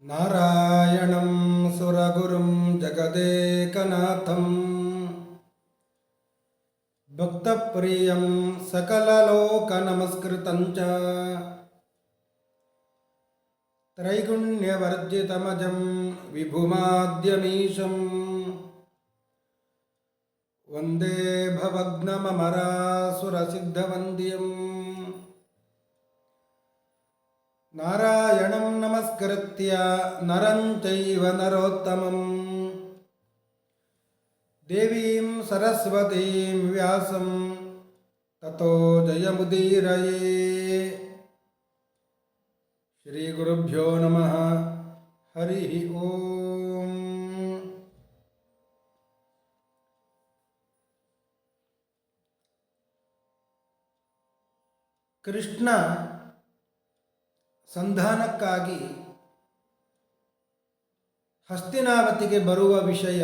ನಾರಾಯಣಂ ಸುರಗುರುಂ ಜಗದೇಕನಾಥಂ ಭಕ್ತಪ್ರಿಯಂ ಸಕಲಲೋಕನಮಸ್ಕೃತಂ ಚ ತ್ರೈಗುಣ್ಯವರ್ಜಿತಮಜಂ ವಿಭುಮಾದ್ಯಮೀಶಂ ವಂದೇ ಭವಗ್ನಮಮರಾಸುರಸಿದ್ಧವಂದ್ಯಂ ನಾರಾಯಣಂ ನಮಸ್ಕೃತ್ಯ ನರಂ ಚೈವ ನರೋತ್ತಮಂ ದೇವೀಂ ಸರಸ್ವತೀಂ ವ್ಯಾಸಂ ತತೋ ಜಯಮುದೀರಯೇ. ಶ್ರೀ ಗುರುಭ್ಯೋ ನಮಃ. ಹರಿ ಓಂ. ಕೃಷ್ಣ ಸಂಧಾನಕ್ಕಾಗಿ ಹಸ್ತಿನಾವತಿಗೆ ಬರುವ ವಿಷಯ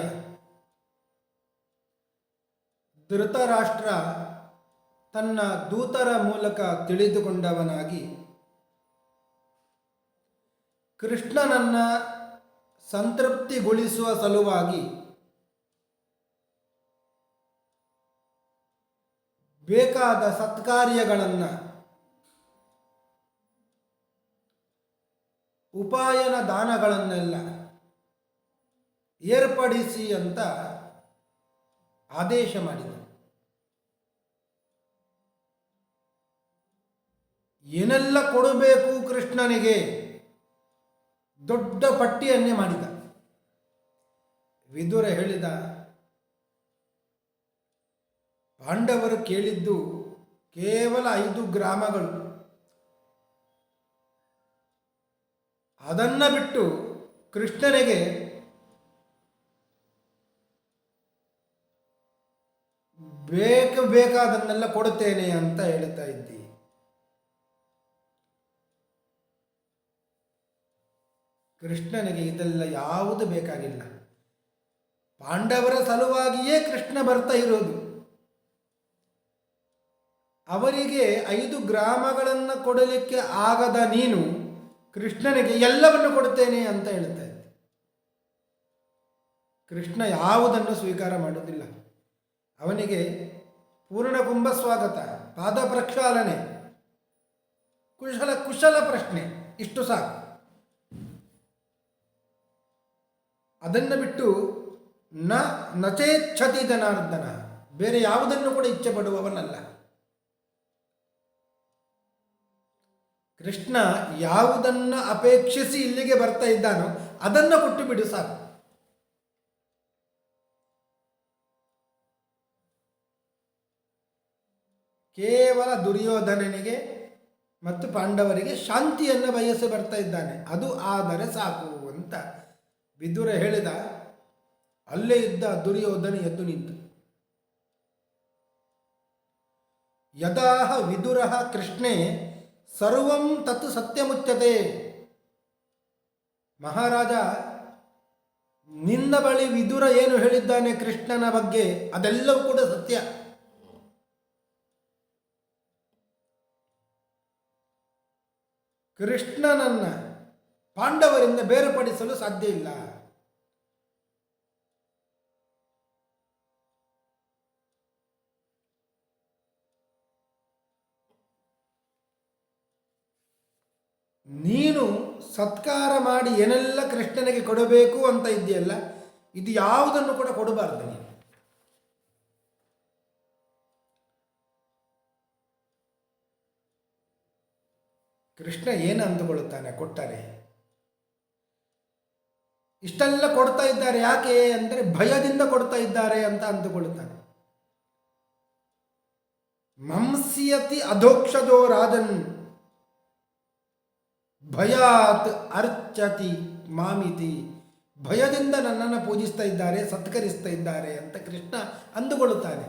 ಧೃತರಾಷ್ಟ್ರ ತನ್ನ ದೂತರ ಮೂಲಕ ತಿಳಿದುಕೊಂಡವನಾಗಿ ಕೃಷ್ಣನನ್ನ ಸಂತೃಪ್ತಿಗೊಳಿಸುವ ಸಲುವಾಗಿ ಬೇಕಾದ ಸತ್ಕಾರ್ಯಗಳನ್ನು ಉಪಾಯನ ದಾನಗಳನ್ನೆಲ್ಲ ಏರ್ಪಡಿಸಿ ಅಂತ ಆದೇಶ ಮಾಡಿದ. ಏನೆಲ್ಲ ಕೊಡಬೇಕು ಕೃಷ್ಣನಿಗೆ ದೊಡ್ಡ ಪಟ್ಟಿಯನ್ನೇ ಮಾಡಿದ. ವಿದುರ ಹೇಳಿದ, ಪಾಂಡವರು ಕೇಳಿದ್ದು ಕೇವಲ 5 ಗ್ರಾಮಗಳು. ಅದನ್ನು ಬಿಟ್ಟು ಕೃಷ್ಣನಿಗೆ ಬೇಕಾದನ್ನೆಲ್ಲ ಕೊಡುತ್ತೇನೆ ಅಂತ ಹೇಳ್ತಾ ಇದ್ದಿ. ಕೃಷ್ಣನಿಗೆ ಇದೆಲ್ಲ ಯಾವುದು ಬೇಕಾಗಿಲ್ಲ. ಪಾಂಡವರ ಸಲುವಾಗಿಯೇ ಕೃಷ್ಣ ಬರ್ತಾ ಇರೋದು. ಅವರಿಗೆ 5 ಗ್ರಾಮಗಳನ್ನು ಕೊಡಲಿಕ್ಕೆ ಆಗದ ನೀನು ಕೃಷ್ಣನಿಗೆ ಎಲ್ಲವನ್ನು ಕೊಡುತ್ತೇನೆ ಅಂತ ಹೇಳ್ತಾ ಇದ್ದೆ. ಕೃಷ್ಣ ಯಾವುದನ್ನು ಸ್ವೀಕಾರ ಮಾಡುವುದಿಲ್ಲ. ಅವನಿಗೆ ಪೂರ್ಣ ಕುಂಭ ಸ್ವಾಗತ, ಪಾದ ಪ್ರಕ್ಷಾಲನೆ, ಕುಶಲ ಪ್ರಶ್ನೆ, ಇಷ್ಟು ಸಾಕು. ಅದನ್ನು ಬಿಟ್ಟು ನಚೇಚ್ಛತಿ ಜನಾರ್ದನ, ಬೇರೆ ಯಾವುದನ್ನು ಕೂಡ ಇಚ್ಛೆ ಪಡುವವನಲ್ಲ. ಕೃಷ್ಣ ಯಾವುದನ್ನು ಅಪೇಕ್ಷಿಸಿ ಇಲ್ಲಿಗೆ ಬರ್ತಾ ಇದ್ದಾನೋ ಅದನ್ನು ಕೊಟ್ಟು ಬಿಡು ಸಾಕು. ಕೇವಲ ದುರ್ಯೋಧನನಿಗೆ ಮತ್ತು ಪಾಂಡವರಿಗೆ ಶಾಂತಿಯನ್ನು ಬಯಸಿ ಬರ್ತಾ ಇದ್ದಾನೆ, ಅದು ಆದರೆ ಸಾಕು ಅಂತ ವಿದುರ ಹೇಳಿದ. ಅಲ್ಲೇ ಇದ್ದ ದುರ್ಯೋಧನ ಎದ್ದು ನಿಂತು, ಯದಾಹ ವಿದುರಃ ಕೃಷ್ಣೇ ಸರ್ವಂ ತತ್ ಸತ್ಯಮುಚ್ಯತೆ. ಮಹಾರಾಜ, ನಿನ್ನ ಬಳಿ ವಿದುರ ಏನು ಹೇಳಿದ್ದಾನೆ ಕೃಷ್ಣನ ಬಗ್ಗೆ ಅದೆಲ್ಲವೂ ಕೂಡ ಸತ್ಯ. ಕೃಷ್ಣನನ್ನ ಪಾಂಡವರಿಂದ ಬೇರ್ಪಡಿಸಲು ಸಾಧ್ಯ ಇಲ್ಲ. ನೀನು ಸತ್ಕಾರ ಮಾಡಿ ಏನೆಲ್ಲ ಕೃಷ್ಣನಿಗೆ ಕೊಡಬೇಕು ಅಂತ ಇದೆಯಲ್ಲ, ಇದು ಯಾವುದನ್ನು ಕೂಡ ಕೊಡಬಾರ್ದು ನೀನು. ಕೃಷ್ಣ ಏನು ಅಂದುಕೊಳ್ಳುತ್ತಾನೆ ಕೊಟ್ಟರೆ? ಇಷ್ಟೆಲ್ಲ ಕೊಡ್ತಾ ಇದ್ದಾರೆ ಯಾಕೆ ಅಂದರೆ ಭಯದಿಂದ ಕೊಡ್ತಾ ಇದ್ದಾರೆ ಅಂತ ಅಂದುಕೊಳ್ಳುತ್ತಾನೆ. ಮಂಸ್ಯತಿ ಅಧೋಕ್ಷಜೋ ರಾಜನ್ ಭಯಾತ್ ಅರ್ಚತಿ ಮಾಮಿತಿ. ಭಯದಿಂದ ನನ್ನನ್ನು ಪೂಜಿಸ್ತಾ ಇದ್ದಾರೆ, ಸತ್ಕರಿಸ್ತಾ ಇದ್ದಾರೆ ಅಂತ ಕೃಷ್ಣ ಅಂದುಕೊಳ್ಳುತ್ತಾನೆ.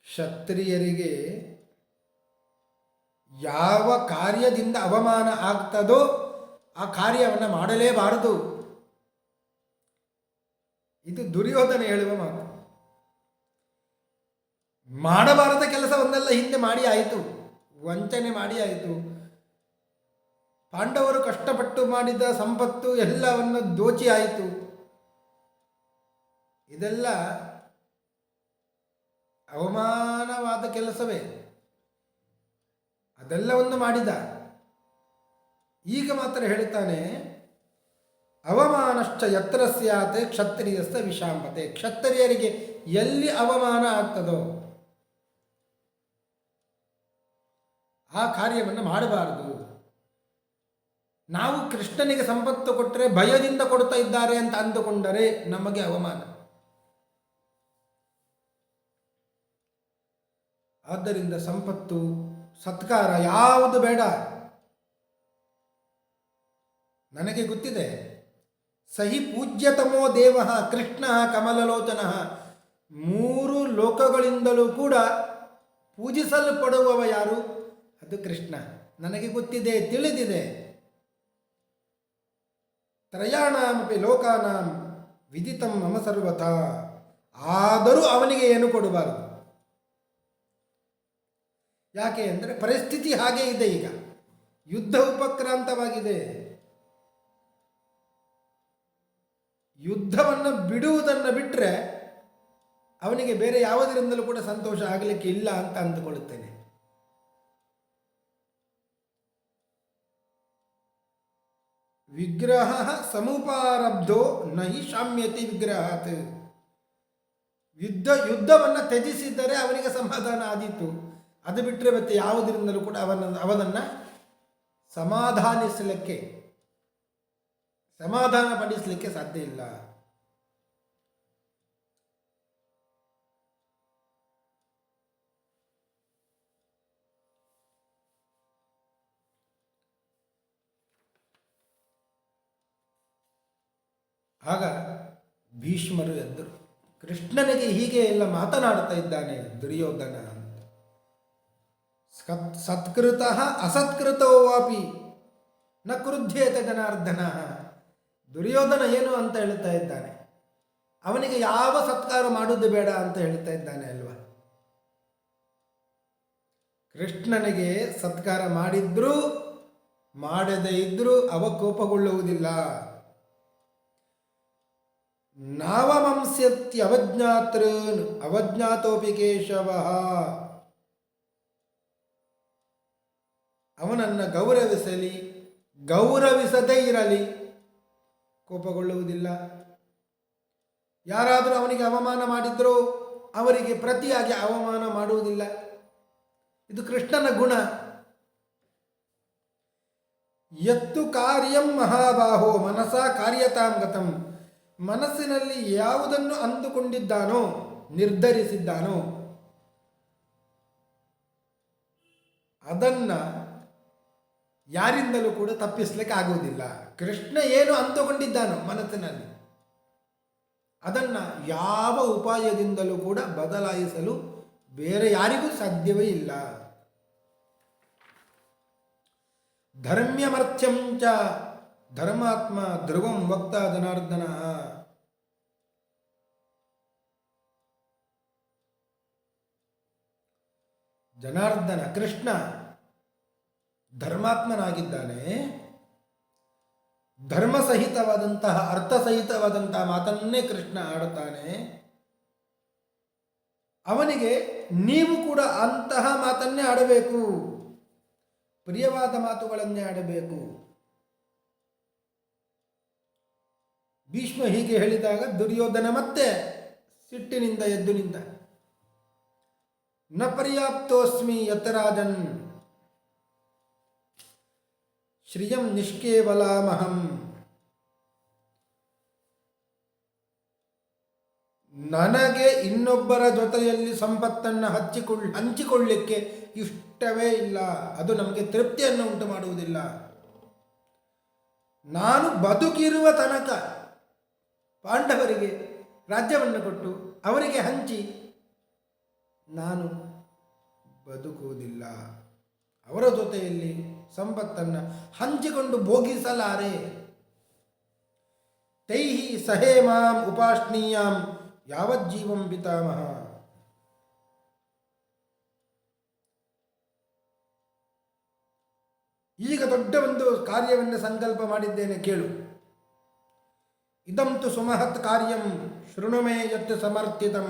ಕ್ಷತ್ರಿಯರಿಗೆ ಯಾವ ಕಾರ್ಯದಿಂದ ಅವಮಾನ ಆಗ್ತದೋ ಆ ಕಾರ್ಯವನ್ನು ಮಾಡಲೇಬಾರದು. ಇದು ದುರ್ಯೋಧನ ಹೇಳುವ ಮಾತು. ಮಾಡಬಾರದ ಕೆಲಸವನ್ನೆಲ್ಲ ಹಿಂದೆ ಮಾಡಿ ಆಯಿತು, ವಂಚನೆ ಮಾಡಿ ಆಯಿತು, ಪಾಂಡವರು ಕಷ್ಟಪಟ್ಟು ಮಾಡಿದ ಸಂಪತ್ತು ಎಲ್ಲವನ್ನು ದೋಚಿ ಆಯಿತು. ಇದೆಲ್ಲ ಅವಮಾನವಾದ ಕೆಲಸವೇ. ಅದೆಲ್ಲವನ್ನು ಮಾಡಿದ. ಈಗ ಮಾತ್ರ ಹೇಳ್ತಾನೆ, ಅವಮಾನಶ್ಚ ಯತ್ರ ಸ್ಯಾತ್ ಕ್ಷತ್ರಿಯಸ್ಥ ವಿಷಾಂಪತೆ. ಕ್ಷತ್ರಿಯರಿಗೆ ಎಲ್ಲಿ ಅವಮಾನ ಆಗ್ತದೋ ಆ ಕಾರ್ಯವನ್ನು ಮಾಡಬಾರದು. ನಾವು ಕೃಷ್ಣನಿಗೆ ಸಂಪತ್ತು ಕೊಟ್ಟರೆ ಭಯದಿಂದ ಕೊಡ್ತಾ ಇದ್ದಾರೆ ಅಂತ ಅಂದುಕೊಂಡರೆ ನಮಗೆ ಅವಮಾನ. ಆದ್ದರಿಂದ ಸಂಪತ್ತು ಸತ್ಕಾರ ಯಾವುದು ಬೇಡ. ನನಗೆ ಗೊತ್ತಿದೆ, ಸಹಿ ಪೂಜ್ಯತಮೋ ದೇವ ಕೃಷ್ಣ ಕಮಲಲೋಚನ. 3 ಲೋಕಗಳಿಂದಲೂ ಕೂಡ ಪೂಜಿಸಲ್ಪಡುವವ ಯಾರು? ಅದು ಕೃಷ್ಣ. ನನಗೆ ಗೊತ್ತಿದೆ, ತಿಳಿದಿದೆ. ತ್ರಯಾಣಾಮಪಿ ಲೋಕಾನಾಂ ವಿದಿತಂ ಮಮ ಸರ್ವಥಾ. ಆದರೂ ಅವನಿಗೆ ಏನು ಕೊಡಬಾರದು. ಯಾಕೆ ಅಂದರೆ ಪರಿಸ್ಥಿತಿ ಹಾಗೆ ಇದೆ. ಈಗ ಯುದ್ಧ ಉಪಕ್ರಾಂತವಾಗಿದೆ. ಯುದ್ಧವನ್ನು ಬಿಡುವುದನ್ನು ಬಿಟ್ಟರೆ ಅವನಿಗೆ ಬೇರೆ ಯಾವುದರಿಂದಲೂ ಕೂಡ ಸಂತೋಷ ಆಗಲಿಕ್ಕೆ ಇಲ್ಲ ಅಂತ ಅಂದುಕೊಳ್ಳುತ್ತೇನೆ. ವಿಗ್ರಹ ಸಮುಪಾರಬ್ಧೋ ನಹಿ ಶಾಮ್ಯತಿ ವಿಗ್ರಹಾತ್. ಯುದ್ಧವನ್ನು ತ್ಯಜಿಸಿದ್ದರೆ ಅವನಿಗೆ ಸಮಾಧಾನ ಆದೀತು. ಅದು ಬಿಟ್ಟರೆ ಮತ್ತೆ ಯಾವುದರಿಂದಲೂ ಕೂಡ ಅವನನ್ನು ಸಮಾಧಾನ ಪಡಿಸಲಿಕ್ಕೆ ಸಾಧ್ಯ ಇಲ್ಲ. ಆಗ ಭೀಷ್ಮರು ಎದ್ದರು. ಕೃಷ್ಣನಿಗೆ ಹೀಗೆ ಎಲ್ಲ ಮಾತನಾಡ್ತಾ ಇದ್ದಾನೆ ದುರ್ಯೋಧನ. ಸತ್ಕೃತಃ ಅಸತ್ಕೃತೋ ವಾಪಿ ನ ಕ್ರುಧ್ಯೇತ ಜನಾರ್ದನ. ದುರ್ಯೋಧನ ಏನು ಅಂತ ಹೇಳ್ತಾ ಇದ್ದಾನೆ? ಅವನಿಗೆ ಯಾವ ಸತ್ಕಾರ ಮಾಡುವುದು ಬೇಡ ಅಂತ ಹೇಳ್ತಾ ಇದ್ದಾನೆ ಅಲ್ವಾ? ಕೃಷ್ಣನಿಗೆ ಸತ್ಕಾರ ಮಾಡಿದ್ರೂ ಮಾಡದೇ ಇದ್ರೂ ಅವ ಕೋಪಗೊಳ್ಳುವುದಿಲ್ಲ. ನಾವಮಂಸ್ಯತ್ಯವಜ್ಞಾತೃನ್ ಅವಜ್ಞಾತೋಪಿ ಕೇಶವ. ಅವನನ್ನು ಗೌರವಿಸಲಿ ಗೌರವಿಸದೇ ಇರಲಿ ಕೋಪಗೊಳ್ಳುವುದಿಲ್ಲ. ಯಾರಾದರೂ ಅವನಿಗೆ ಅವಮಾನ ಮಾಡಿದ್ರೂ ಅವರಿಗೆ ಪ್ರತಿಯಾಗಿ ಅವಮಾನ ಮಾಡುವುದಿಲ್ಲ. ಇದು ಕೃಷ್ಣನ ಗುಣ. ಯತ್ತು ಕಾರ್ಯಂ ಮಹಾಬಾಹೋ ಮನಸಾ ಕಾರ್ಯತಾಂ ಗತಂ. ಮನಸ್ಸಿನಲ್ಲಿ ಯಾವುದನ್ನು ಅಂದುಕೊಂಡಿದ್ದಾನೋ ನಿರ್ಧರಿಸಿದ್ದಾನೋ ಅದನ್ನು ಯಾರಿಂದಲೂ ಕೂಡ ತಪ್ಪಿಸಲಿಕ್ಕೆ ಆಗುವುದಿಲ್ಲ. ಕೃಷ್ಣ ಏನು ಅಂದುಕೊಂಡಿದ್ದಾನೋ ಮನಸ್ಸಿನಲ್ಲಿ ಅದನ್ನು ಯಾವ ಉಪಾಯದಿಂದಲೂ ಕೂಡ ಬದಲಾಯಿಸಲು ಬೇರೆ ಯಾರಿಗೂ ಸಾಧ್ಯವೇ ಇಲ್ಲ. ಧರ್ಮ್ಯಮರ್ಥ್ಯಂ ಚ ಧರ್ಮಾತ್ಮ ಧ್ರುವಂ ವಕ್ತ ಜನಾರ್ದನ. ಜನಾರ್ದನ ಕೃಷ್ಣ ಧರ್ಮಾತ್ಮನಾಗಿದ್ದಾನೆ. ಧರ್ಮಸಹಿತವಾದಂತಹ ಅರ್ಥಸಹಿತವಾದಂತಹ ಮಾತನ್ನೇ ಕೃಷ್ಣ ಆಡುತ್ತಾನೆ. ಅವನಿಗೆ ನೀವು ಕೂಡ ಅಂತಹ ಮಾತನ್ನೇ ಆಡಬೇಕು, ಪ್ರಿಯವಾದ ಮಾತುಗಳನ್ನೇ ಆಡಬೇಕು. ಭೀಷ್ಮ ಹೀಗೆ ಹೇಳಿದಾಗ ದುರ್ಯೋಧನ ಮತ್ತೆ ಸಿಟ್ಟಿನಿಂದ ಎದ್ದು ನಿಂತ. ನ ಪರ್ಯಾಪ್ತೋಸ್ಮಿ ಯತರಾಜನ್ ಶ್ರಿಯಂ ನಿಷ್ಕೇವಲಾಮಹಂ. ನನಗೆ ಇನ್ನೊಬ್ಬರ ಜೊತೆಯಲ್ಲಿ ಸಂಪತ್ತನ್ನು ಹಂಚಿಕೊಳ್ಳಿಕ್ಕೆ ಇಷ್ಟವೇ ಇಲ್ಲ. ಅದು ನಮಗೆ ತೃಪ್ತಿಯನ್ನು ಉಂಟು ಮಾಡುವುದಿಲ್ಲ. ನಾನು ಬದುಕಿರುವ ತನಕ ಪಾಂಡವರಿಗೆ ರಾಜ್ಯವನ್ನು ಕೊಟ್ಟು ಅವರಿಗೆ ಹಂಚಿ ನಾನು ಬದುಕುವುದಿಲ್ಲ. ಅವರ ಜೊತೆಯಲ್ಲಿ ಸಂಪತ್ತನ್ನು ಹಂಚಿಕೊಂಡು ಭೋಗಿಸಲಾರೆ. ತೈಹಿ ಸಹೇ ಮಾಂ ಉಪಾಶ್ನೀಯಾಂ ಯಾವಜ್ಜೀವಂ ಪಿತಾಮಹ. ಈಗ ದೊಡ್ಡ ಒಂದು ಕಾರ್ಯವನ್ನು ಸಂಕಲ್ಪ ಮಾಡಿದ್ದೇನೆ ಕೇಳು. ಇದಂತು ಸುಮಹತ್ ಕಾರ್ಯಂ ಶೃಣುಮೇ ಯತ್ ಸಮರ್ಥಿತಂ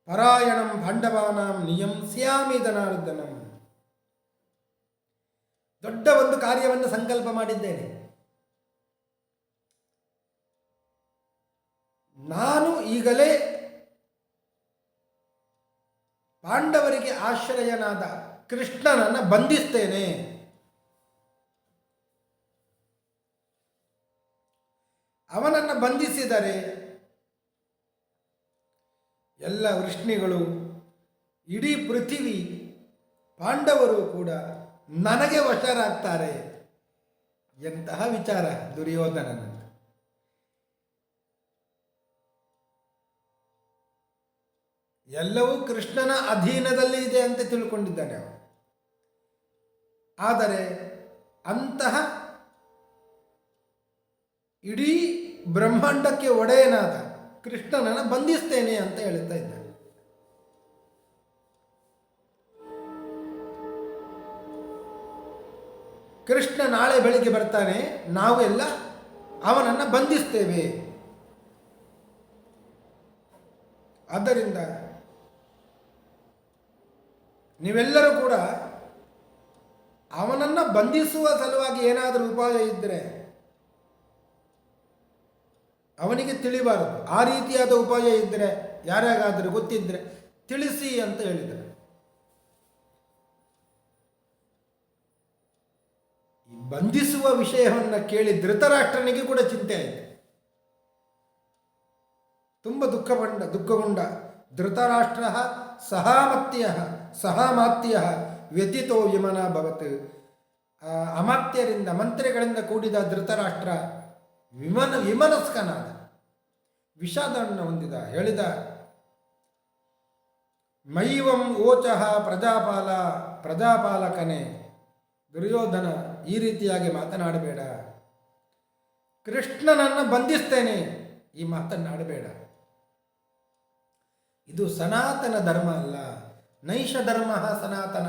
ಪರಾಯಣಂ ಪಾಂಡವಾನಾಂ ನಿಯಂಸ್ಯಾಮಿ ಧನಾರ್ದನಂ. ದೊಡ್ಡ ಒಂದು ಕಾರ್ಯವನ್ನು ಸಂಕಲ್ಪ ಮಾಡಿದ್ದೇನೆ. ನಾನು ಈಗಲೇ ಪಾಂಡವರಿಗೆ ಆಶ್ರಯನಾದ ಕೃಷ್ಣನನ್ನು ಬಂಧಿಸ್ತೇನೆ. ಅವನನ್ನು ಬಂಧಿಸಿದರೆ ಎಲ್ಲ ವೃಷ್ಣಿಗಳು, ಇಡೀ ಪೃಥಿವಿ, ಪಾಂಡವರು ಕೂಡ ನನಗೆ ವಶರಾಗ್ತಾರೆ. ಎಂತಹ ವಿಚಾರ ದುರ್ಯೋಧನನನ್ನು. ಎಲ್ಲವೂ ಕೃಷ್ಣನ ಅಧೀನದಲ್ಲಿ ಇದೆ ಅಂತ ತಿಳ್ಕೊಂಡಿದ್ದಾನೆ ಅವನು. ಆದರೆ ಅಂತಹ ಇಡೀ ಬ್ರಹ್ಮಾಂಡಕ್ಕೆ ಒಡೆಯನಾದ ಕೃಷ್ಣನನ್ನು ಬಂಧಿಸ್ತೇನೆ ಅಂತ ಹೇಳ್ತಾ ಇದ್ದಾನೆ. ಕೃಷ್ಣ ನಾಳೆ ಬೆಳಿಗ್ಗೆ ಬರ್ತಾನೆ, ನಾವು ಎಲ್ಲ ಅವನನ್ನು ಬಂಧಿಸ್ತೇವೆ. ಆದ್ದರಿಂದ ನೀವೆಲ್ಲರೂ ಕೂಡ ಅವನನ್ನು ಬಂಧಿಸುವ ಸಲುವಾಗಿ ಏನಾದರೂ ಉಪಾಯ ಇದ್ದರೆ ಅವನಿಗೆ ತಿಳಿಬಾರದು. ಆ ರೀತಿಯಾದ ಉಪಾಯ ಇದ್ದರೆ ಯಾರ್ಯಾಗಾದರೂ ಗೊತ್ತಿದ್ದರೆ ತಿಳಿಸಿ ಅಂತ ಹೇಳಿದರು. ಬಂಧಿಸುವ ವಿಷಯವನ್ನು ಕೇಳಿ ಧೃತರಾಷ್ಟ್ರನಿಗೆ ಕೂಡ ಚಿಂತೆ ಆಯಿತು. ತುಂಬ ದುಃಖಗೊಂಡ ಧೃತರಾಷ್ಟ್ರ ಸಹಾಮಾತ್ಯ ವ್ಯತಿತೋ ವಿಮನ ಭವತ್. ಅಮಾತ್ಯರಿಂದ ಮಂತ್ರಿಗಳಿಂದ ಕೂಡಿದ ಧೃತರಾಷ್ಟ್ರ ವಿಮನಸ್ಕನಾದ, ವಿಷಾದವನ್ನು ಹೊಂದಿದ. ಹೇಳಿದ, ಮೈವಂ ಓಚಃ ಪ್ರಜಾಪಾಲಕನೇ, ದುರ್ಯೋಧನ ಈ ರೀತಿಯಾಗಿ ಮಾತನಾಡಬೇಡ, ಕೃಷ್ಣನನ್ನು ಬಂಧಿಸ್ತೇನೆ, ಈ ಮಾತನ್ನಾಡಬೇಡ. ಇದು ಸನಾತನ ಧರ್ಮ ಅಲ್ಲ, ನೈಷ ಧರ್ಮ ಸನಾತನ.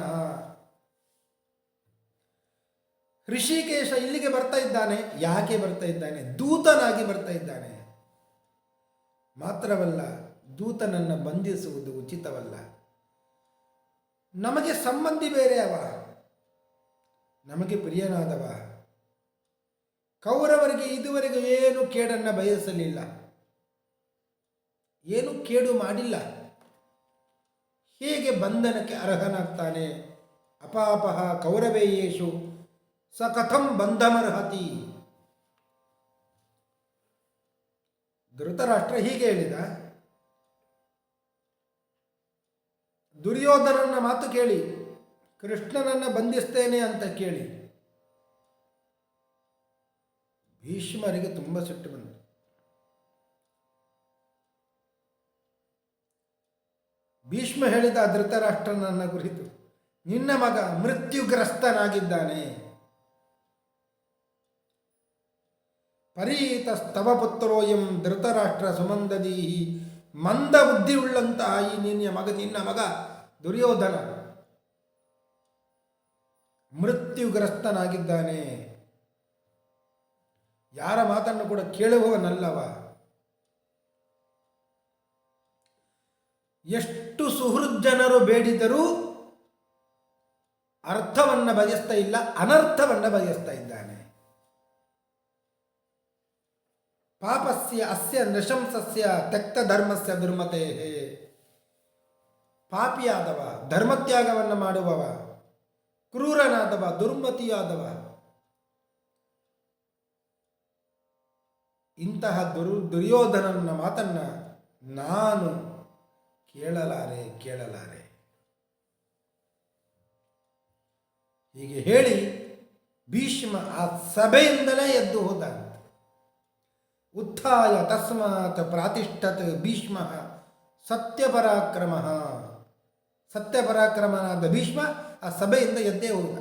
ಋಷಿಕೇಶ ಇಲ್ಲಿಗೆ ಬರ್ತಾ ಇದ್ದಾನೆ. ಯಾಕೆ ಬರ್ತಾ ಇದ್ದಾನೆ? ದೂತನಾಗಿ ಬರ್ತಾ ಇದ್ದಾನೆ. ಮಾತ್ರವಲ್ಲ, ದೂತನನ್ನು ಬಂಧಿಸುವುದು ಉಚಿತವಲ್ಲ. ನಮಗೆ ಸಂಬಂಧಿ ಬೇರೆ ಅವ, ನಮಗೆ ಪ್ರಿಯನಾದವ. ಕೌರವರಿಗೆ ಇದುವರೆಗೂ ಏನು ಕೇಡನ್ನು ಬಯಸಲಿಲ್ಲ, ಏನು ಕೇಡು ಮಾಡಿಲ್ಲ. ಹೇಗೆ ಬಂಧನಕ್ಕೆ ಅರ್ಹನಾಗ್ತಾನೆ? ಅಪಾಪಹ ಕೌರವೇಯೇಷು ಸ ಕಥಂ ಬಂಧಮರ್ಹತಿ. ಧೃತರಾಷ್ಟ್ರ ಹೀಗೆ ಹೇಳಿದ. ದುರ್ಯೋಧನನ ಮಾತು ಕೇಳಿ, ಕೃಷ್ಣನನ್ನು ಬಂಧಿಸ್ತೇನೆ ಅಂತ ಕೇಳಿ ಭೀಷ್ಮರಿಗೆ ತುಂಬ ಸಿಟ್ಟು ಬಂತು. ಭೀಷ್ಮ ಹೇಳಿದ ಧೃತರಾಷ್ಟ್ರನನ್ನ ಕುರಿತು, ನಿನ್ನ ಮಗ ಮೃತ್ಯುಗ್ರಸ್ತನಾಗಿದ್ದಾನೆ. ಪರೀತಸ್ತವ ಪುತ್ರೋಯಂ ಧೃತರಾಷ್ಟ್ರ ಸುಮಂದದೀಹಿ. ಮಂದ ಬುದ್ಧಿ ಉಳ್ಳಂತಹ ಈ ನಿನ್ನ ಮಗ ದುರ್ಯೋಧನ ಮೃತ್ಯುಗ್ರಸ್ತನಾಗಿದ್ದಾನೆ. ಯಾರ ಮಾತನ್ನು ಕೂಡ ಕೇಳುವವನಲ್ಲವ. ಎಷ್ಟು ಸುಹೃಜ್ಜನರು ಬೇಡಿದರೂ ಅರ್ಥವನ್ನು ಬಯಸ್ತಾ ಇಲ್ಲ, ಅನರ್ಥವನ್ನು ಬಯಸ್ತಾ ಇದ್ದಾನೆ. ಪಾಪಸ್ಯ ಅಸ್ಯ ನೃಶಂಸಸ್ಯ ತ್ಯಕ್ತ ಧರ್ಮಸ್ಯ ದುರ್ಮತೆ. ಪಾಪಿಯಾದವ, ಧರ್ಮತ್ಯಾಗವನ್ನು ಮಾಡುವವ, ಕ್ರೂರನಾದವ, ದುರ್ಮತಿಯಾದವ, ಇಂತಹ ದುರ್ಯೋಧನನ ಮಾತನ್ನ ನಾನು ಕೇಳಲಾರೆ. ಹೀಗೆ ಹೇಳಿ ಭೀಷ್ಮ ಆ ಸಭೆಯಿಂದಲೇ ಎದ್ದು ಹೋದ. ಉತ್ಥಾಯ ತಸ್ಮಾತ್ ಪ್ರಾತಿಷ್ಠತ್ ಭೀಷ್ಮ ಸತ್ಯಪರಾಕ್ರಮನಾದ ಭೀಷ್ಮ ಆ ಸಭೆಯಿಂದ ಎದ್ದೇ ಹೋದ.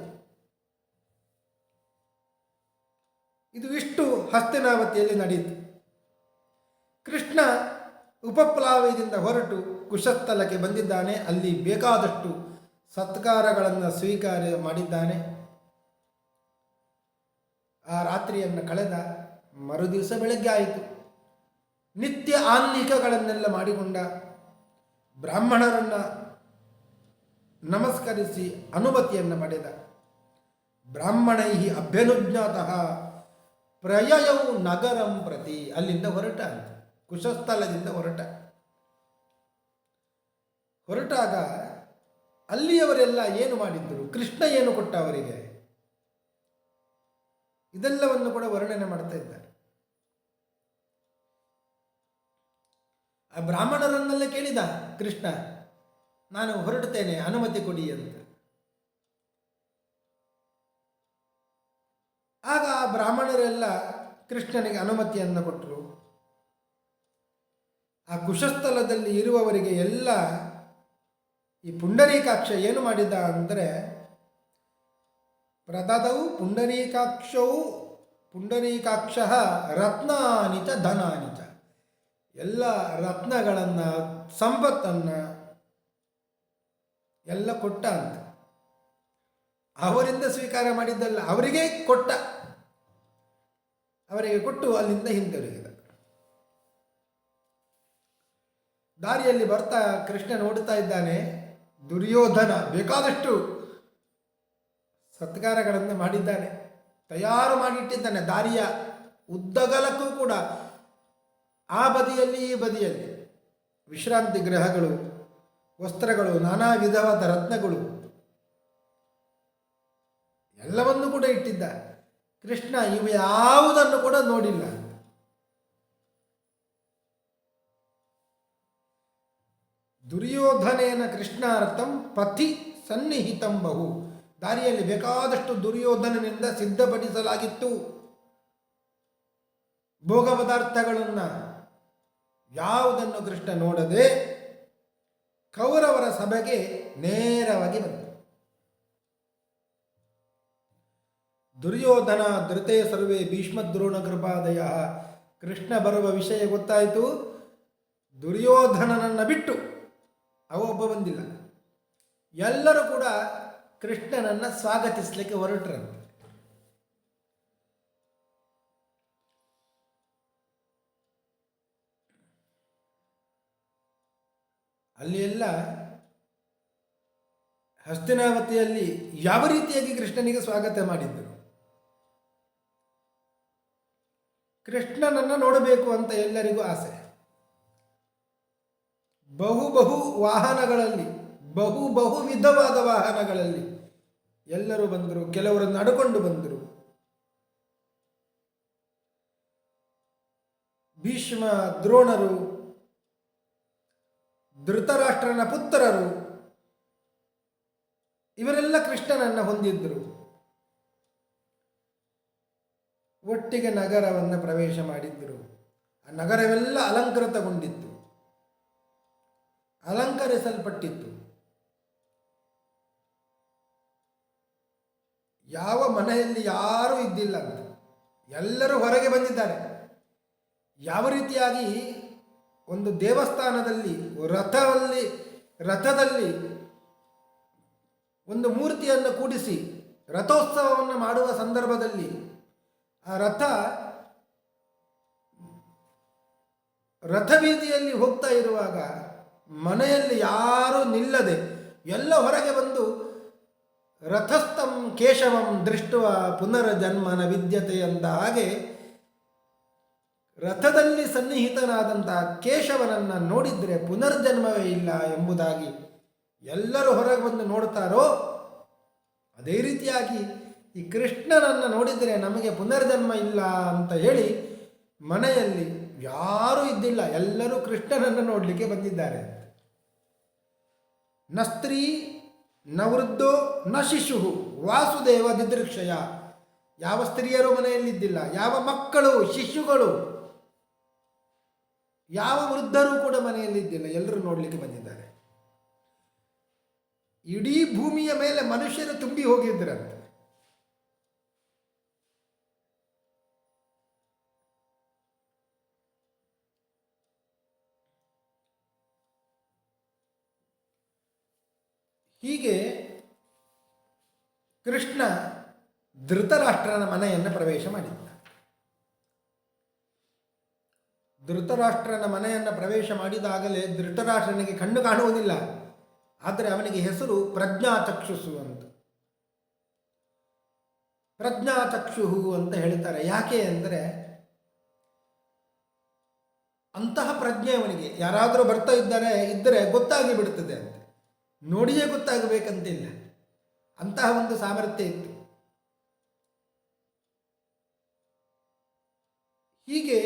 ಇದು ಇಷ್ಟು ಹಸ್ತಿನಾವತಿಯಲ್ಲಿ ನಡೆಯಿತು. ಕೃಷ್ಣ ಉಪಪ್ಲಾವದಿಂದ ಹೊರಟು ಕುಶಸ್ಥಲಕ್ಕೆ ಬಂದಿದ್ದಾನೆ. ಅಲ್ಲಿ ಬೇಕಾದಷ್ಟು ಸತ್ಕಾರಗಳನ್ನು ಸ್ವೀಕಾರ ಮಾಡಿದ್ದಾನೆ. ಆ ರಾತ್ರಿಯನ್ನು ಕಳೆದ. ಮರುದಿವಸ ಬೆಳಗ್ಗೆ ಆಯಿತು. ನಿತ್ಯ ಆನ್ನಿಕಗಳನ್ನೆಲ್ಲ ಮಾಡಿಕೊಂಡ. ಬ್ರಾಹ್ಮಣರನ್ನು ನಮಸ್ಕರಿಸಿ ಅನುಮತಿಯನ್ನು ಪಡೆದ. ಬ್ರಾಹ್ಮಣೈ ಅಭ್ಯನುಜ್ಞಾತಃ ಪ್ರಯಯೌ ನಗರಂ ಪ್ರತಿ. ಅಲ್ಲಿಂದ ಹೊರಟ ಅಂತ, ಕುಶಸ್ಥಲದಿಂದ ಹೊರಟಾಗ ಅಲ್ಲಿಯವರೆಲ್ಲ ಏನು ಮಾಡಿದ್ದರು, ಕೃಷ್ಣ ಏನು ಕೊಟ್ಟ ಅವರಿಗೆ, ಇದೆಲ್ಲವನ್ನು ಕೂಡ ವರ್ಣನೆ ಮಾಡ್ತಾ ಇದ್ದಾರೆ. ಆ ಬ್ರಾಹ್ಮಣರನ್ನೆಲ್ಲ ಕೇಳಿದ ಕೃಷ್ಣ, ನಾನು ಹೊರಡುತ್ತೇನೆ, ಅನುಮತಿ ಕೊಡಿ ಅಂತ. ಆಗ ಆ ಬ್ರಾಹ್ಮಣರೆಲ್ಲ ಕೃಷ್ಣನಿಗೆ ಅನುಮತಿಯನ್ನು ಕೊಟ್ಟರು. ಆ ಕುಶಸ್ಥಲದಲ್ಲಿ ಇರುವವರಿಗೆ ಎಲ್ಲ ಈ ಪುಂಡರೀಕಾಕ್ಷ ಏನು ಮಾಡಿದ ಅಂದರೆ, ಪ್ರದದೌ ಪುಂಡರೀಕಾಕ್ಷ ರತ್ನಾನಿಚ ಧನಾನಿಚ, ಎಲ್ಲ ರತ್ನಗಳನ್ನು ಸಂಪತ್ತನ್ನು ಎಲ್ಲ ಕೊಟ್ಟ ಅಂತ. ಅವರಿಂದ ಸ್ವೀಕಾರ ಮಾಡಿದ್ದಲ್ಲ, ಅವರಿಗೆ ಕೊಟ್ಟ. ಅವರಿಗೆ ಕೊಟ್ಟು ಅಲ್ಲಿಂದ ಹಿಂದಿರುಗಿದ. ದಾರಿಯಲ್ಲಿ ಬರ್ತಾ ಕೃಷ್ಣ ನೋಡುತ್ತಾ ಇದ್ದಾನೆ, ದುರ್ಯೋಧನ ಬೇಕಾದಷ್ಟು ಸತ್ಕಾರಗಳನ್ನು ಮಾಡಿದ್ದಾನೆ, ತಯಾರು ಮಾಡಿಟ್ಟಿದ್ದಾನೆ. ದಾರಿಯ ಉದ್ದಗಲಕ್ಕೂ ಕೂಡ ಆ ಬದಿಯಲ್ಲಿ ಈ ಬದಿಯಲ್ಲಿ ವಿಶ್ರಾಂತಿ ಗೃಹಗಳು, ವಸ್ತ್ರಗಳು, ನಾನಾ ವಿಧವಾದ ರತ್ನಗಳು ಎಲ್ಲವನ್ನು ಕೂಡ ಇಟ್ಟಿದ್ದ. ಕೃಷ್ಣ ಇವು ಯಾವುದನ್ನು ಕೂಡ ನೋಡಿಲ್ಲ. ದುರ್ಯೋಧನೇನ ಕೃಷ್ಣಾರ್ಥಂ ಪಥಿ ಸನ್ನಿಹಿತಂ ಬಹು. ದಾರಿಯಲ್ಲಿ ಬೇಕಾದಷ್ಟು ದುರ್ಯೋಧನನಿಂದ ಸಿದ್ಧಪಡಿಸಲಾಗಿತ್ತು ಭೋಗ ಪದಾರ್ಥಗಳನ್ನು. ಯಾವುದನ್ನು ಕೃಷ್ಣ ನೋಡದೆ ಕೌರವರ ಸಭೆಗೆ ನೇರವಾಗಿ ಬಂತು. ದುರ್ಯೋಧನ ಧೃತೆ ಸರ್ವೇ ಭೀಷ್ಮ ದ್ರೋಣ ಕೃಪಾದಯ. ಕೃಷ್ಣ ಬರುವ ವಿಷಯ ಗೊತ್ತಾಯಿತು. ದುರ್ಯೋಧನನನ್ನು ಬಿಟ್ಟು ಒಬ್ಬ ಬಂದಿಲ್ಲ. ಎಲ್ಲರೂ ಕೂಡ ಕೃಷ್ಣನನ್ನು ಸ್ವಾಗತಿಸಲಿಕ್ಕೆ ಹೊರಟ್ರಂತೆ. ಅಲ್ಲಿ ಎಲ್ಲ ಹಸ್ತಿನಾವತಿಯಲ್ಲಿ ಯಾವ ರೀತಿಯಾಗಿ ಕೃಷ್ಣನಿಗೆ ಸ್ವಾಗತ ಮಾಡಿದ್ದರು. ಕೃಷ್ಣನನ್ನು ನೋಡಬೇಕು ಅಂತ ಎಲ್ಲರಿಗೂ ಆಸೆ. ಬಹು ವಾಹನಗಳಲ್ಲಿ, ಬಹು ವಿಧವಾದ ವಾಹನಗಳಲ್ಲಿ ಎಲ್ಲರೂ ಬಂದರು. ಕೆಲವರು ನಡ್ಕೊಂಡು ಬಂದರು. ಭೀಷ್ಮ, ದ್ರೋಣರು, ಧೃತರಾಷ್ಟ್ರನ ಪುತ್ರರು ಇವರೆಲ್ಲ ಕೃಷ್ಣನನ್ನು ಹೊಂದಿದ್ದರು. ಒಟ್ಟಿಗೆ ನಗರವನ್ನು ಪ್ರವೇಶ ಮಾಡಿದ್ದರು. ಆ ನಗರವೆಲ್ಲ ಅಲಂಕೃತಗೊಂಡಿತ್ತು, ಅಲಂಕರಿಸಲ್ಪಟ್ಟಿತ್ತು. ಯಾವ ಮನೆಯಲ್ಲಿ ಯಾರೂ ಇದ್ದಿಲ್ಲ ಅಂತ, ಎಲ್ಲರೂ ಹೊರಗೆ ಬಂದಿದ್ದಾರೆ. ಯಾವ ರೀತಿಯಾಗಿ ಒಂದು ದೇವಸ್ಥಾನದಲ್ಲಿ ರಥದಲ್ಲಿ ಒಂದು ಮೂರ್ತಿಯನ್ನು ಕೂಡಿಸಿ ರಥೋತ್ಸವವನ್ನು ಮಾಡುವ ಸಂದರ್ಭದಲ್ಲಿ ಆ ರಥಬೀದಿಯಲ್ಲಿ ಹೋಗ್ತಾ ಇರುವಾಗ ಮನೆಯಲ್ಲಿ ಯಾರೂ ನಿಲ್ಲದೆ ಎಲ್ಲ ಹೊರಗೆ ಬಂದು ರಥಸ್ಥಂ ಕೇಶವಂ ದೃಷ್ಟುವ ಪುನರ್ಜನ್ಮನ ವಿದ್ಯತೆ ಎಂದ ಹಾಗೆ ರಥದಲ್ಲಿ ಸನ್ನಿಹಿತನಾದಂತಹ ಕೇಶವನನ್ನು ನೋಡಿದರೆ ಪುನರ್ಜನ್ಮವೇ ಇಲ್ಲ ಎಂಬುದಾಗಿ ಎಲ್ಲರೂ ಹೊರಗೆ ಬಂದು ನೋಡ್ತಾರೋ, ಅದೇ ರೀತಿಯಾಗಿ ಈ ಕೃಷ್ಣನನ್ನು ನೋಡಿದರೆ ನಮಗೆ ಪುನರ್ಜನ್ಮ ಇಲ್ಲ ಅಂತ ಹೇಳಿ ಮನೆಯಲ್ಲಿ ಯಾರೂ ಇದ್ದಿಲ್ಲ, ಎಲ್ಲರೂ ಕೃಷ್ಣನನ್ನು ನೋಡಲಿಕ್ಕೆ ಬಂದಿದ್ದಾರೆ. ನ ಸ್ತ್ರೀ ನ ವೃದ್ಧೋ ನ ಶಿಶು ವಾಸುದೇವ ದಿದೃಕ್ಷಯ. ಯಾವ ಸ್ತ್ರೀಯರು ಮನೆಯಲ್ಲಿದ್ದಿಲ್ಲ, ಯಾವ ಮಕ್ಕಳು ಶಿಶುಗಳು, ಯಾವ ವೃದ್ಧರು ಕೂಡ ಮನೆಯಲ್ಲಿದ್ದಿಲ್ಲ, ಎಲ್ಲರೂ ನೋಡಲಿಕ್ಕೆ ಬಂದಿದ್ದಾರೆ. ಇಡೀ ಭೂಮಿಯ ಮೇಲೆ ಮನುಷ್ಯರು ತುಂಬಿ ಹೋಗಿದ್ದರಂತೆ. ಹೀಗೆ ಕೃಷ್ಣ ಧೃತರಾಷ್ಟ್ರನ ಮನೆಯನ್ನು ಪ್ರವೇಶ ಮಾಡಿದ್ದ. ಧೃತರಾಷ್ಟ್ರನ ಮನೆಯನ್ನು ಪ್ರವೇಶ ಮಾಡಿದಾಗಲೇ ಧೃತರಾಷ್ಟ್ರನಿಗೆ ಕಣ್ಣು ಕಾಣುವುದಿಲ್ಲ. ಆದರೆ ಅವನಿಗೆ ಹೆಸರು ಪ್ರಜ್ಞಾಚಕ್ಷುಷು ಅಂತ. ಪ್ರಜ್ಞಾಚಕ್ಷು ಅಂತ ಹೇಳ್ತಾರೆ. ಯಾಕೆ ಅಂದರೆ ಅಂತಹ ಪ್ರಜ್ಞೆ ಅವನಿಗೆ. ಯಾರಾದರೂ ಬರ್ತಾ ಇದ್ದರೆ ಗೊತ್ತಾಗಿ ಬಿಡುತ್ತದೆ ಅಂತ, ನೋಡಿಯೇ ಗೊತ್ತಾಗಬೇಕಂತಿಲ್ಲ, ಅಂತಹ ಒಂದು ಸಾಮರ್ಥ್ಯ ಇತ್ತು. ಹೀಗೆ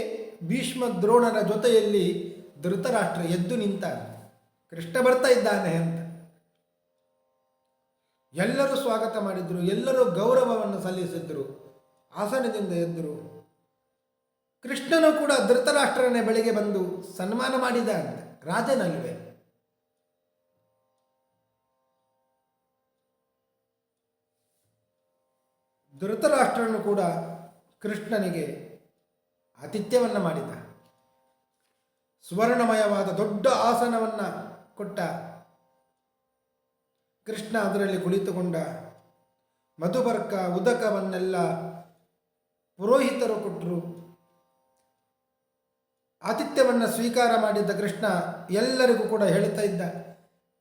ಭೀಷ್ಮ ದ್ರೋಣರ ಜೊತೆಯಲ್ಲಿ ಧೃತರಾಷ್ಟ್ರ ಎದ್ದು ನಿಂತ. ಕೃಷ್ಣ ಬರ್ತಾ ಇದ್ದಾನೆ ಅಂತ ಎಲ್ಲರೂ ಸ್ವಾಗತ ಮಾಡಿದ್ರು, ಎಲ್ಲರೂ ಗೌರವವನ್ನು ಸಲ್ಲಿಸಿದ್ರು, ಆಸನದಿಂದ ಎದ್ದರು. ಕೃಷ್ಣನು ಕೂಡ ಧೃತರಾಷ್ಟ್ರನ ಬಳಿಗೆ ಬಂದು ಸನ್ಮಾನ ಮಾಡಿದ ಅಂತ. ರಾಜನಲ್ವೇ. ಧೃತರಾಷ್ಟ್ರನು ಕೂಡ ಕೃಷ್ಣನಿಗೆ ಆತಿಥ್ಯವನ್ನು ಮಾಡಿದ. ಸುವರ್ಣಮಯವಾದ ದೊಡ್ಡ ಆಸನವನ್ನು ಕೊಟ್ಟ. ಕೃಷ್ಣ ಅದರಲ್ಲಿ ಕುಳಿತುಕೊಂಡ. ಮಧುಪರ್ಕ ಉದಕವನ್ನೆಲ್ಲ ಪುರೋಹಿತರು ಕೊಟ್ಟರು. ಆತಿಥ್ಯವನ್ನು ಸ್ವೀಕಾರ ಮಾಡಿದ್ದ ಕೃಷ್ಣ ಎಲ್ಲರಿಗೂ ಕೂಡ ಹೇಳ್ತಾ ಇದ್ದ,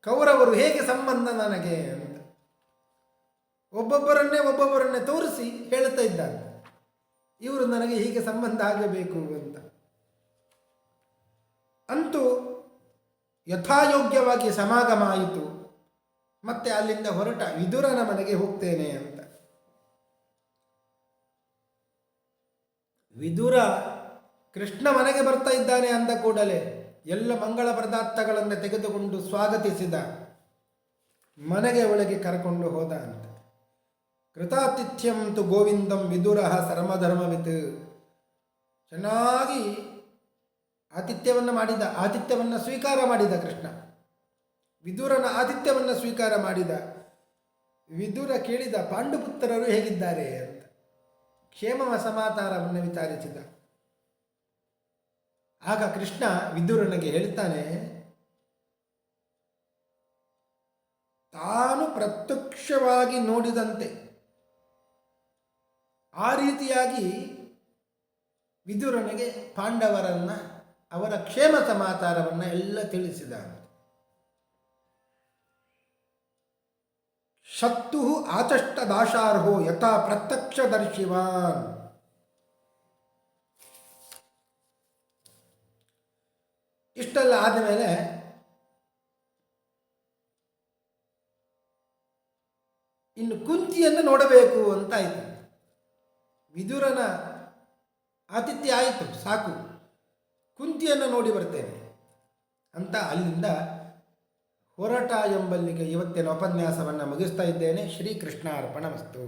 ಕೌರವರು ಹೇಗೆ ಸಂಬಂಧ ನನಗೆ ಅಂತ. ಒಬ್ಬೊಬ್ಬರನ್ನೇ ತೋರಿಸಿ ಹೇಳ್ತಾ ಇದ್ದ, ಇವರು ನನಗೆ ಹೀಗೆ ಸಂಬಂಧ ಆಗಬೇಕು ಅಂತ. ಅಂತೂ ಯಥಾಯೋಗ್ಯವಾಗಿ ಸಮಾಗಮ ಆಯಿತು. ಮತ್ತೆ ಅಲ್ಲಿಂದ ಹೊರಟ. ವಿದುರನ ಮನೆಗೆ ಹೋಗ್ತೇನೆ ಅಂತ. ವಿದುರ ಕೃಷ್ಣ ಮನೆಗೆ ಬರ್ತಾ ಇದ್ದಾನೆ ಅಂದ ಕೂಡಲೇ ಎಲ್ಲ ಮಂಗಳ ಪದಾರ್ಥಗಳನ್ನು ತೆಗೆದುಕೊಂಡು ಸ್ವಾಗತಿಸಿದ. ಮನೆಗೆ ಒಳಗೆ ಕರ್ಕೊಂಡು ಹೋದ ಅಂತ. ಕೃತಾತಿಥ್ಯಂ ತು ಗೋವಿಂದಂ ವಿದುರ ಸರ್ವಧರ್ಮವಿತ್. ಚೆನ್ನಾಗಿ ಆತಿಥ್ಯವನ್ನು ಮಾಡಿದ. ಆತಿಥ್ಯವನ್ನು ಸ್ವೀಕಾರ ಮಾಡಿದ ಕೃಷ್ಣ. ವಿದುರನ ಆತಿಥ್ಯವನ್ನು ಸ್ವೀಕಾರ ಮಾಡಿದ. ವಿದುರ ಕೇಳಿದ, ಪಾಂಡುಪುತ್ರರು ಹೇಗಿದ್ದಾರೆ ಅಂತ. ಕ್ಷೇಮ ಸಮಾಚಾರವನ್ನು ವಿಚಾರಿಸಿದ. ಆಗ ಕೃಷ್ಣ ವಿದುರನಿಗೆ ಹೇಳ್ತಾನೆ, ತಾನು ಪ್ರತ್ಯಕ್ಷವಾಗಿ ನೋಡಿದಂತೆ ಆ ರೀತಿಯಾಗಿ ವಿದುರನಿಗೆ ಪಾಂಡವರನ್ನ, ಅವರ ಕ್ಷೇಮ ಸಮಾಚಾರವನ್ನು ಎಲ್ಲ ತಿಳಿಸಿದ. ಶತ್ತು ಆಚಷ್ಟ ದಾಶಾರ್ಹೋ ಯಥಾ ಪ್ರತ್ಯಕ್ಷದರ್ಶಿವಾನ್. ಇಷ್ಟೆಲ್ಲ ಆದಮೇಲೆ ಇನ್ನು ಕುಂತಿಯನ್ನು ನೋಡಬೇಕು ಅಂತ ಆಯಿತು. ವಿದುರನ ಆತಿಥ್ಯ ಆಯಿತು, ಸಾಕು, ಕುಂತಿಯನ್ನು ನೋಡಿ ಬರ್ತೇನೆ ಅಂತ ಅಲ್ಲಿಂದ ಹೊರಟ ಎಂಬಲ್ಲಿಗೆ ಇವತ್ತಿನ ಉಪನ್ಯಾಸವನ್ನು ಮುಗಿಸ್ತಾ ಇದ್ದೇನೆ. ಶ್ರೀಕೃಷ್ಣ ಅರ್ಪಣಮಸ್ತು.